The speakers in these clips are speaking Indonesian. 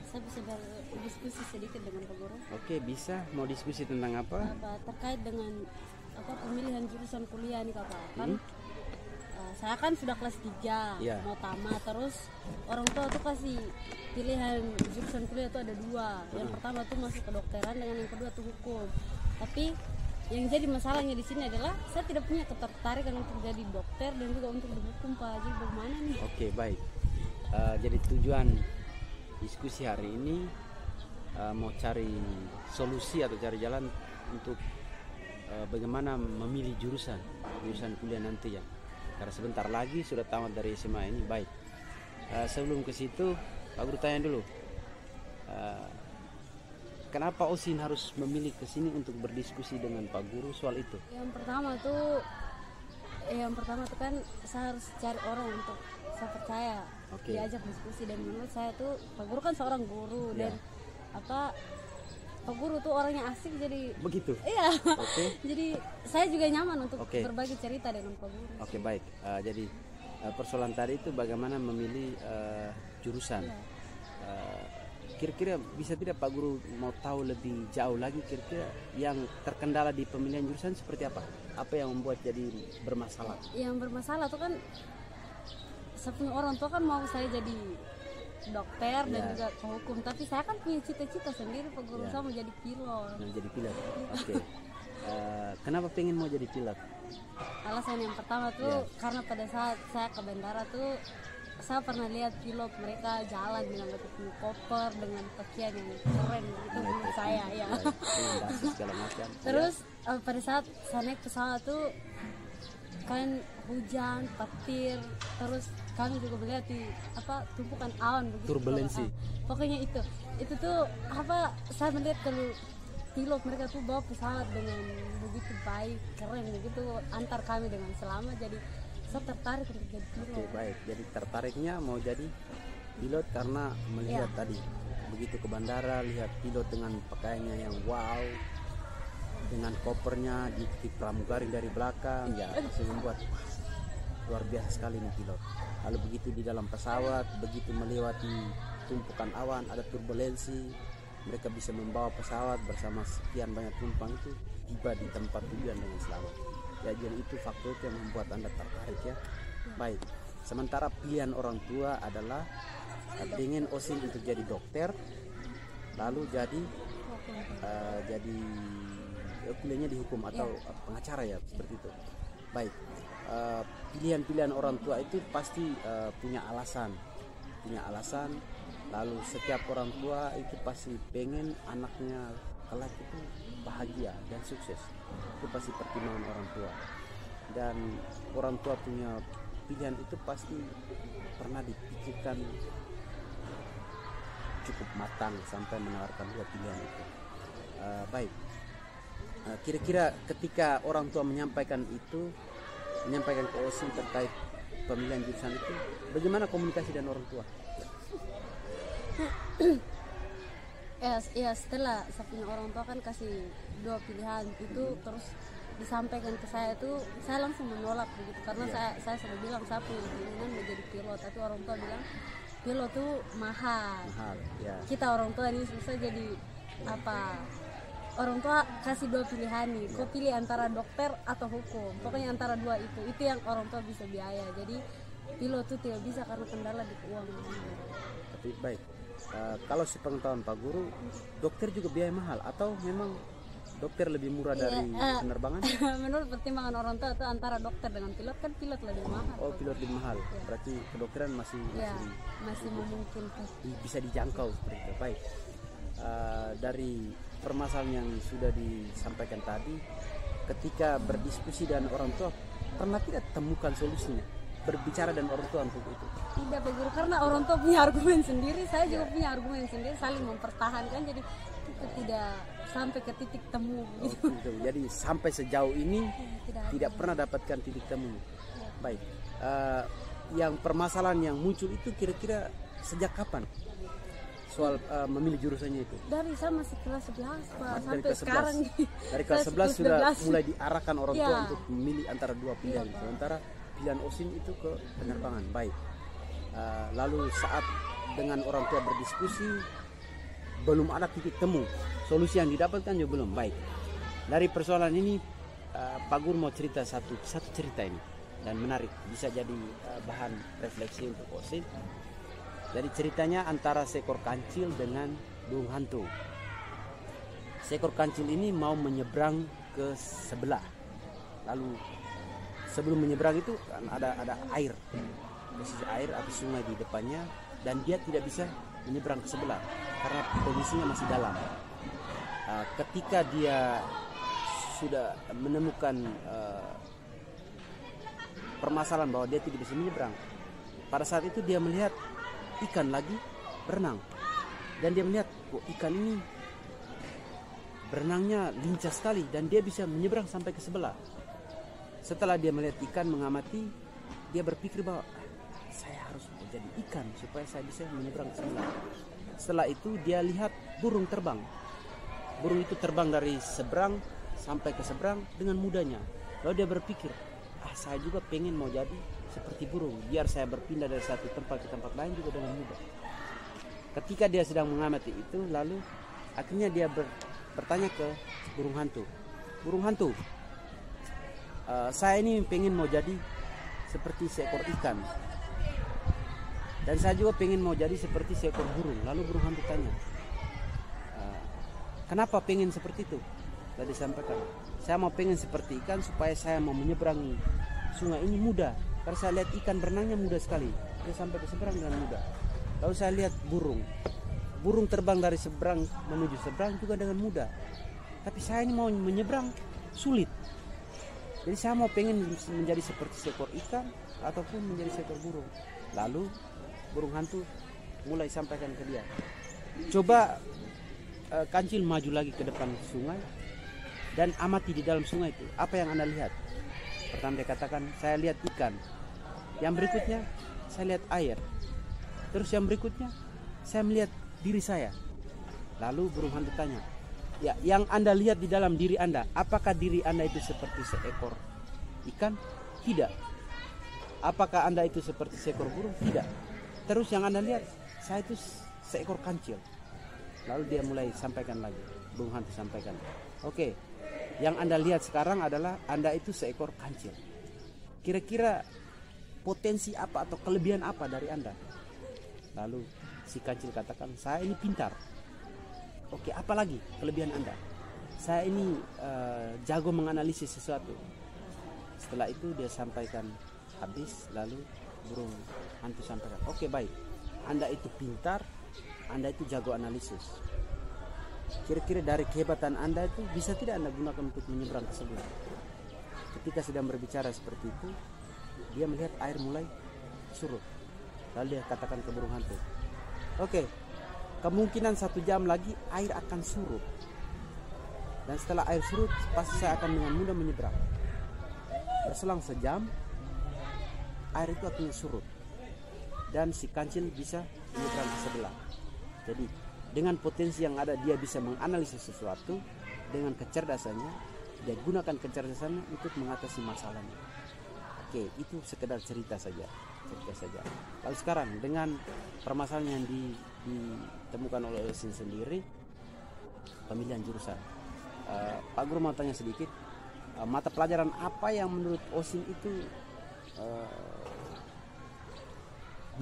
Saya bisa berdiskusi sedikit dengan Pak Guru. Oke, bisa. Mau diskusi tentang apa? Terkait dengan pemilihan jurusan kuliah nih Kakak. Kan saya kan sudah kelas 3 mau tamat, terus orang tua tuh kasih pilihan jurusan kuliah tuh ada 2. Yang pertama tuh masuk kedokteran, dengan yang kedua tuh hukum. Tapi yang jadi masalahnya di sini adalah saya tidak punya ketertarikan untuk jadi dokter dan juga untuk berhukum Pak. Jadi bagaimana nih? Oke, baik. Jadi tujuan diskusi hari ini mau cari solusi atau cari jalan untuk bagaimana memilih jurusan kuliah nanti ya. Karena sebentar lagi sudah tamat dari SMA ini. Baik. Sebelum ke situ, Pak Guru tanya dulu. Kenapa Osin harus memilih ke sini untuk berdiskusi dengan Pak Guru soal itu? Yang pertama tuh kan saya harus cari orang untuk saya percaya, diajak diskusi, dan menurut saya tuh Pak Guru kan seorang guru dan Pak Guru tuh orangnya asik, jadi begitu. Iya. Jadi saya juga nyaman untuk berbagi cerita dengan Pak Guru. Oke, baik. Jadi persoalan tadi itu bagaimana memilih jurusan. Kira-kira bisa tidak Pak Guru mau tahu lebih jauh lagi kira-kira yang terkendala di pemilihan jurusan seperti apa? Apa yang membuat jadi bermasalah? Yang bermasalah tuh kan sepunya orang tua kan mau saya jadi dokter dan juga hukum, tapi saya kan punya cita-cita sendiri Pak Guru, saya mau jadi pilot. Mau jadi pilot. Oke. Kenapa pengen mau jadi pilot? Alasan yang pertama tuh karena pada saat saya ke bandara tuh saya pernah lihat pilot mereka jalan dengan punya koper dengan pakaian yang keren gitu menurut saya ya. Terus pada saat saya naik pesawat tuh kan hujan, petir, terus kami juga melihat di tumpukan awan begitu. Turbulensi. Pokoknya itu tuh saya melihat kalau pilot mereka tuh bawa pesawat dengan begitu baik, keren begitu, antar kami dengan selamat, jadi saya tertarik untuk jadi pilot. Oke, baik. Jadi tertariknya mau jadi pilot karena melihat tadi begitu ke bandara, lihat pilot dengan pakaiannya yang wow, dengan kopernya di pramugari dari belakang, masih membuat luar biasa sekali nih pilot. Lalu begitu di dalam pesawat, begitu melewati tumpukan awan, ada turbulensi, mereka bisa membawa pesawat bersama sekian banyak penumpang itu tiba di tempat tujuan dengan selamat. Ya, jadi itu faktor yang membuat Anda tertarik ya. Baik. Sementara pilihan orang tua adalah ingin Osin untuk jadi dokter, lalu jadi kuliahnya di hukum atau pengacara ya, seperti itu. Baik. Pilihan-pilihan orang tua itu pasti punya alasan. Lalu setiap orang tua itu pasti pengen anaknya kelak itu bahagia dan sukses. Itu pasti pertimbangan orang tua. Dan orang tua punya pilihan itu pasti pernah dipikirkan cukup matang sampai menawarkan 2 pilihan itu. Baik. Kira-kira ketika orang tua menyampaikan ke Osin terkait pemilihan jurusan itu, bagaimana komunikasi dengan orang tua? Ya setelah saya punya orang tua kan kasih 2 pilihan itu, terus disampaikan ke saya tuh saya langsung menolak begitu, karena saya sudah bilang saya punya keinginan menjadi pilot, tapi orang tua bilang pilot tuh mahal. Kita orang tua ini susah, jadi orang tua kasih 2 pilihan nih, kau pilih antara dokter atau hukum, pokoknya antara 2 itu yang orang tua bisa biaya. Jadi pilot tuh tidak bisa karena kendala di keuangan. Tapi baik, kalau sepengetahuan Pak Guru, dokter juga biaya mahal atau memang dokter lebih murah dari penerbangan? Menurut pertimbangan orang tua itu antara dokter dengan pilot, kan pilot lebih mahal. Oh, pilot lebih mahal. Berarti kedokteran masih memungkinkan, bisa dijangkau seperti itu. Baik. Dari permasalahan yang sudah disampaikan tadi, ketika berdiskusi dengan orang tua, pernah tidak temukan solusinya? Berbicara dengan orang tua untuk itu? Tidak Pak Guru, karena orang tua punya argumen sendiri, saya juga punya argumen sendiri, saling mempertahankan, jadi itu tidak sampai ke titik temu gitu. Jadi sampai sejauh ini tidak pernah dapatkan titik temu. Baik. Yang permasalahan yang muncul itu kira-kira sejak kapan? Soal memilih jurusannya itu? Dari saya masih kelas 11 Pak, sampai sekarang. Dari kelas 11 sudah mulai diarahkan orang tua untuk memilih antara 2 pilihan. Sementara pilihan Osin itu ke penerbangan. Baik. Lalu saat dengan orang tua berdiskusi, belum ada titik temu. Solusi yang didapatkan juga belum baik. Dari persoalan ini Pak Guru mau cerita satu cerita ini dan menarik, bisa jadi bahan refleksi untuk OSIN. Jadi ceritanya antara seekor kancil dengan burung hantu. Seekor kancil ini mau menyeberang ke sebelah. Lalu sebelum menyeberang itu kan ada air, posisi air atau sungai di depannya, dan dia tidak bisa menyeberang ke sebelah karena kondisinya masih dalam. Ketika dia sudah menemukan permasalahan bahwa dia tidak bisa menyeberang, pada saat itu dia melihat ikan lagi berenang, dan dia melihat kok ikan ini berenangnya lincah sekali dan dia bisa menyeberang sampai ke sebelah. Setelah dia melihat ikan mengamati, dia berpikir bahwa saya harus menjadi ikan supaya saya bisa menyeberang ke sebelah. Setelah itu dia lihat burung terbang. Burung itu terbang dari seberang sampai ke seberang dengan mudahnya. Lalu dia berpikir, saya juga pengen mau jadi seperti burung, biar saya berpindah dari satu tempat ke tempat lain juga dengan mudah. Ketika dia sedang mengamati itu, lalu akhirnya dia bertanya ke burung hantu. Burung hantu, saya ini pengen mau jadi seperti seekor ikan, dan saya juga pengen mau jadi seperti seekor burung. Lalu burung hantu tanya, kenapa pengen seperti itu? Lalu disampaikan, saya mau pengen seperti ikan supaya saya mau menyeberangi sungai ini mudah. Karena saya lihat ikan berenangnya mudah sekali, dia sampai ke seberang dengan mudah. Lalu saya lihat burung terbang dari seberang menuju seberang juga dengan mudah. Tapi saya ini mau menyeberang sulit. Jadi saya mau pengen menjadi seperti seekor ikan ataupun menjadi seekor burung. Lalu burung hantu mulai sampaikan ke dia, coba kancil maju lagi ke depan sungai dan amati di dalam sungai itu, apa yang Anda lihat? Pertama dia katakan, saya lihat ikan. Yang berikutnya, saya lihat air. Terus yang berikutnya, saya melihat diri saya. Lalu burung hantu tanya, ya, yang Anda lihat di dalam diri Anda, apakah diri Anda itu seperti seekor ikan? Tidak. Apakah Anda itu seperti seekor burung? Tidak. Terus yang Anda lihat, saya itu seekor kancil. Lalu dia mulai sampaikan lagi, burung hantu sampaikan, oke, yang Anda lihat sekarang adalah Anda itu seekor kancil. Kira-kira potensi apa atau kelebihan apa dari Anda? Lalu si kancil katakan, saya ini pintar. Oke, apa lagi kelebihan Anda? Saya ini jago menganalisis sesuatu. Setelah itu dia sampaikan habis, lalu burung hantu sampaikan, oke, baik, Anda itu pintar, Anda itu jago analisis. Kira-kira dari kehebatan Anda itu bisa tidak Anda gunakan untuk menyeberang ke sebelah? Ketika sedang berbicara seperti itu, dia melihat air mulai surut. Lalu dia katakan ke burung hantu, oke, kemungkinan 1 jam lagi air akan surut. Dan setelah air surut, pasti saya akan dengan mudah menyeberang. Berselang sejam, air itu akhirnya surut. Dan si kancil bisa menyeberang ke sebelah. Jadi dengan potensi yang ada, dia bisa menganalisis sesuatu. Dengan kecerdasannya, dia gunakan kecerdasannya untuk mengatasi masalahnya. Oke, itu sekedar cerita saja. Lalu sekarang dengan permasalahan yang ditemukan oleh OSIN sendiri, pemilihan jurusan, Pak Guru mau tanya sedikit, mata pelajaran apa yang menurut OSIN itu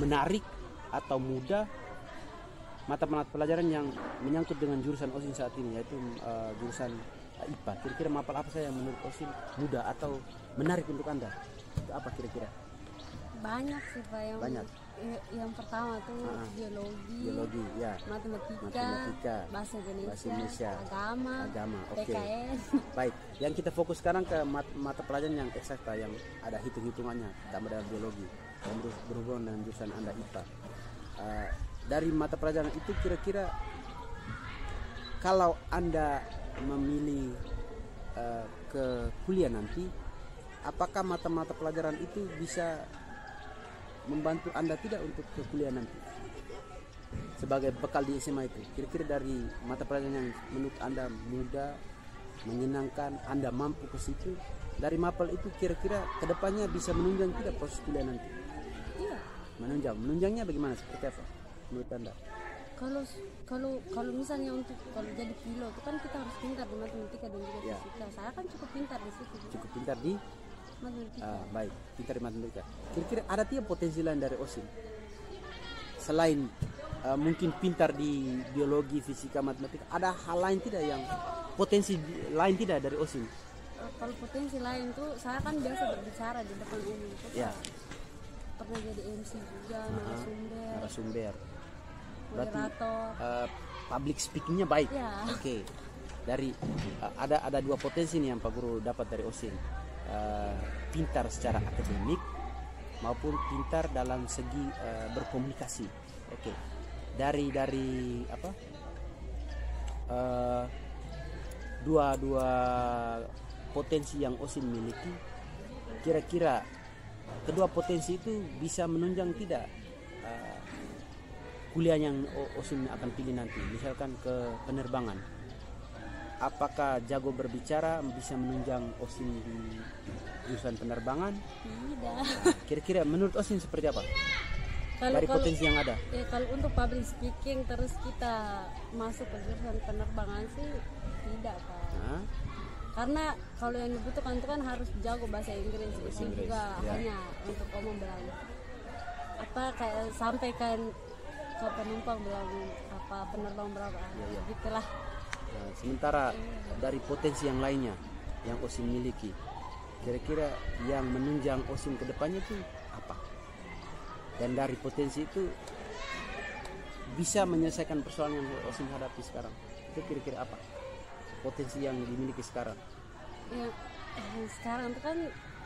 menarik atau mudah, mata pelajaran yang menyangkut dengan jurusan OSIN saat ini, yaitu jurusan IPA. Kira-kira mapel apa saja yang menurut OSIN mudah atau menarik untuk Anda? Itu apa kira-kira? Banyak sih Pak. Banyak. Yang pertama tuh biologi, ya. matematika, bahasa Indonesia, agama, Oke. PKN. Baik, yang kita fokus sekarang ke mata pelajaran yang eksakta, yang ada hitung-hitungannya, tambah dalam biologi, yang berhubungan dengan jurusan Anda IPA. Dari mata pelajaran itu kira-kira kalau Anda memilih ke kuliah nanti, apakah mata-mata pelajaran itu bisa membantu Anda tidak untuk ke kuliah nanti sebagai bekal di SMA itu? Kira-kira dari mata pelajaran yang menurut Anda mudah, menyenangkan, Anda mampu ke situ, dari mapel itu kira-kira kedepannya bisa menunjang tidak proses kuliah nanti? Iya. Menunjangnya bagaimana, seperti apa menurut Anda? Kalau kalau misalnya untuk kalau jadi pilot itu kan kita harus pintar di matematika dan juga Ya. fisika. Saya kan cukup pintar di situ. Cukup pintar di Matematika. baik, pintar di matematika. Kira-kira ada tidak potensi lain dari OSIN? Selain mungkin pintar di biologi, fisika, matematika, ada hal lain tidak yang potensi lain tidak dari OSIN? Kalau potensi lain tuh saya kan biasa berbicara di depan umum tuh. Ya. Pernah jadi MC juga, narasumber, Narasumber. Berarti moderator. public speakingnya baik. Ya. Oke. Dari ada dua potensi nih yang Pak Guru dapat dari OSIN. Pintar secara akademik maupun pintar dalam segi berkomunikasi. Oke. Dari apa? Dua potensi yang OSIN miliki, kira-kira kedua potensi itu bisa menunjang tidak kuliah yang OSIN akan pilih nanti, misalkan ke penerbangan. Apakah jago berbicara bisa menunjang OSIN di jurusan penerbangan? Tidak. Kira-kira menurut OSIN seperti apa? Kalau Dari potensi yang ada. Ya, kalau untuk public speaking terus kita masuk ke jurusan penerbangan sih tidak, Pak. Nah, Karena kalau yang dibutuhkan itu kan harus jago bahasa Inggris, itu Inggris, juga ya. hanya untuk omong bilang apa kayak sampaikan ke penumpang bilang apa penerbang berapa, Ya. gitulah. nah, sementara dari potensi yang lainnya yang OSIN miliki, kira-kira yang menunjang OSIN ke depannya itu apa? Dan dari potensi itu bisa menyelesaikan persoalan yang OSIN hadapi sekarang, itu kira-kira apa potensi yang dimiliki sekarang? Ya, sekarang itu kan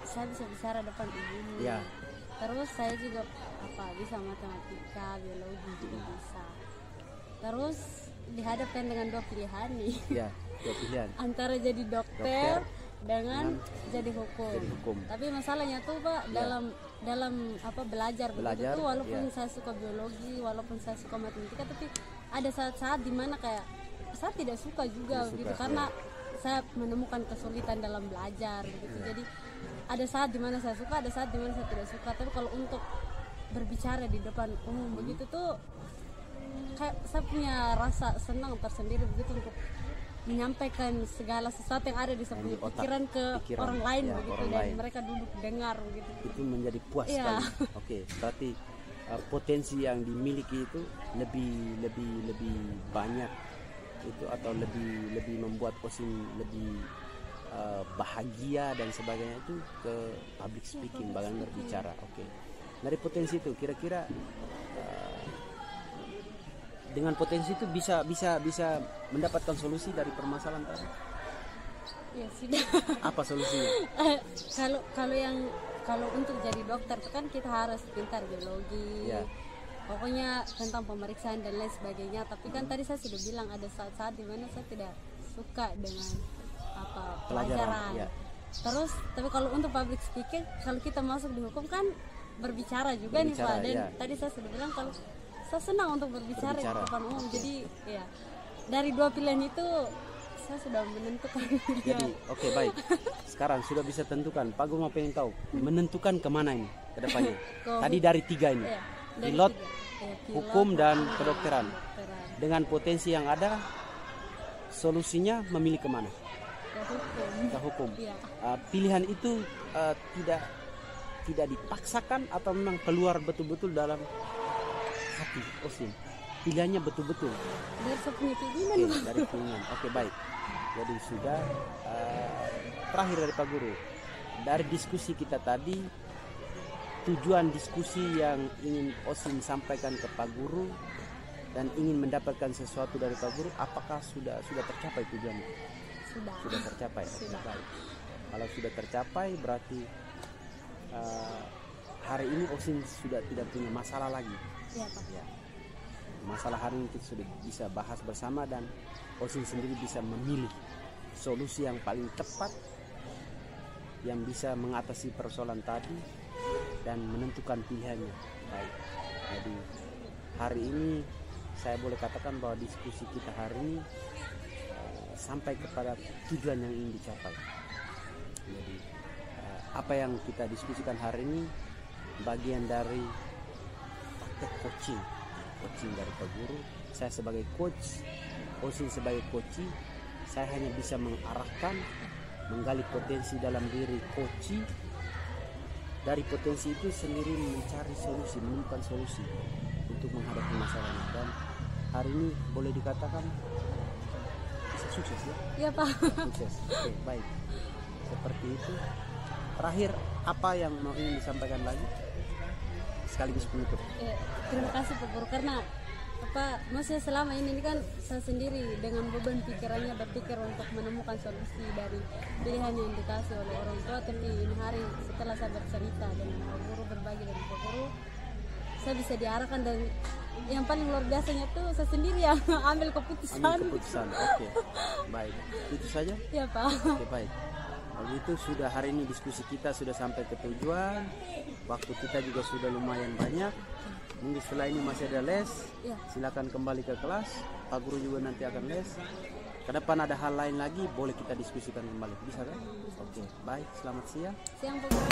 saya bisa bicara depan umum. Ya. Terus saya juga bisa matematika, biologi juga bisa. Terus dihadapkan dengan dua pilihan nih. Ya, dua pilihan. Antara jadi dokter dengan jadi hukum. Jadi hukum. Tapi masalahnya tuh Pak dalam belajar begitu tuh, walaupun saya suka biologi, walaupun saya suka matematika, tapi ada saat-saat dimana kayak saya tidak suka juga Tidak gitu suka, karena saya menemukan kesulitan dalam belajar gitu. Jadi ada saat dimana saya suka, ada saat dimana saya tidak suka. Tapi kalau untuk berbicara di depan umum begitu tuh kayak saya punya rasa senang tersendiri begitu untuk menyampaikan segala sesuatu yang ada di saya punya pikiran ke orang lain ya, begitu, orang dan lain. mereka duduk dengar begitu. Itu menjadi puas Iya. sekali. Oke, berarti potensi yang dimiliki itu lebih banyak itu, atau lebih membuat OSIN lebih bahagia dan sebagainya itu ke public speaking, bagaimana berbicara. Oke. Dari potensi itu kira-kira dengan potensi itu bisa mendapatkan solusi dari permasalahan tadi. Ya sudah. Apa solusinya? Kalau untuk jadi dokter itu kan kita harus pintar biologi. Ya. Pokoknya tentang pemeriksaan dan lain sebagainya. Tapi kan tadi saya sudah bilang ada saat-saat dimana saya tidak suka dengan pelajaran. Ya. Terus tapi kalau untuk public speaking, kalau kita masuk di hukum kan berbicara juga nih Pak. Dan ya. tadi saya sudah bilang kalau saya senang untuk berbicara di depan umum. Oke. Jadi ya dari dua pilihan itu saya sudah menentukan. Jadi oke, baik. Sekarang sudah bisa tentukan. Pak Guru mau pengen tahu menentukan kemana ini ke depannya. Tadi dari tiga ini. Iya, dari Pilot, tiga. Pilot, hukum dan kedokteran. kedokteran. Dengan potensi yang ada, solusinya memilih kemana? Ke hukum. Ke hukum. Iya. Pilihan itu tidak dipaksakan atau memang keluar betul-betul dalam hati OSIN. Pilihannya betul-betul. Dari saya punya keinginan. Oke, dari keinginan. Oke, baik. Jadi sudah terakhir dari Pak Guru. Dari diskusi kita tadi, tujuan diskusi yang ingin OSIN sampaikan ke Pak Guru dan ingin mendapatkan sesuatu dari Pak Guru, apakah sudah tercapai tujuannya? Sudah tercapai. Sudah. Baik. Kalau sudah tercapai berarti hari ini OSIN sudah tidak punya masalah lagi. Iya Pak. Ya. Masalah hari ini kita sudah bisa bahas bersama dan OSIN sendiri bisa memilih solusi yang paling tepat yang bisa mengatasi persoalan tadi dan menentukan pilihannya. Baik. Jadi hari ini saya boleh katakan bahwa diskusi kita hari ini sampai kepada tujuan yang ingin dicapai. Jadi apa yang kita diskusikan hari ini bagian dari praktek coaching dari Pak Guru Saya sebagai coach, Osin sebagai coach, saya hanya bisa mengarahkan, menggali potensi dalam diri coach. Dari potensi itu sendiri mencari solusi, menemukan solusi untuk menghadapi masalahnya. Dan hari ini boleh dikatakan bisa sukses ya? Iya Pak. Sukses. Oke, baik. Seperti itu. Terakhir, apa yang mau ingin disampaikan lagi? Sekaligus penutup. Terima kasih Pak Guru, karena maksudnya selama ini kan saya sendiri dengan beban pikirannya berpikir untuk menemukan solusi dari pilihan yang dikasih oleh orang tua. Tapi ini hari setelah saya bercerita dengan Pak Guru, berbagi dengan Pak Guru, saya bisa diarahkan, dan yang paling luar biasanya tuh saya sendiri yang ambil keputusan. Oke, baik. Itu saja? Ya Pak. Oke, baik. Kalau itu sudah hari ini diskusi kita sudah sampai ke tujuan. Waktu kita juga sudah lumayan banyak. Mungkin setelah ini masih ada les. Ya. Silakan kembali ke kelas. Pak Guru juga nanti akan les. Ke depan ada hal lain lagi, boleh kita diskusikan kembali. Bisa kan? Oke, baik. Selamat siang. Siang Pak Guru.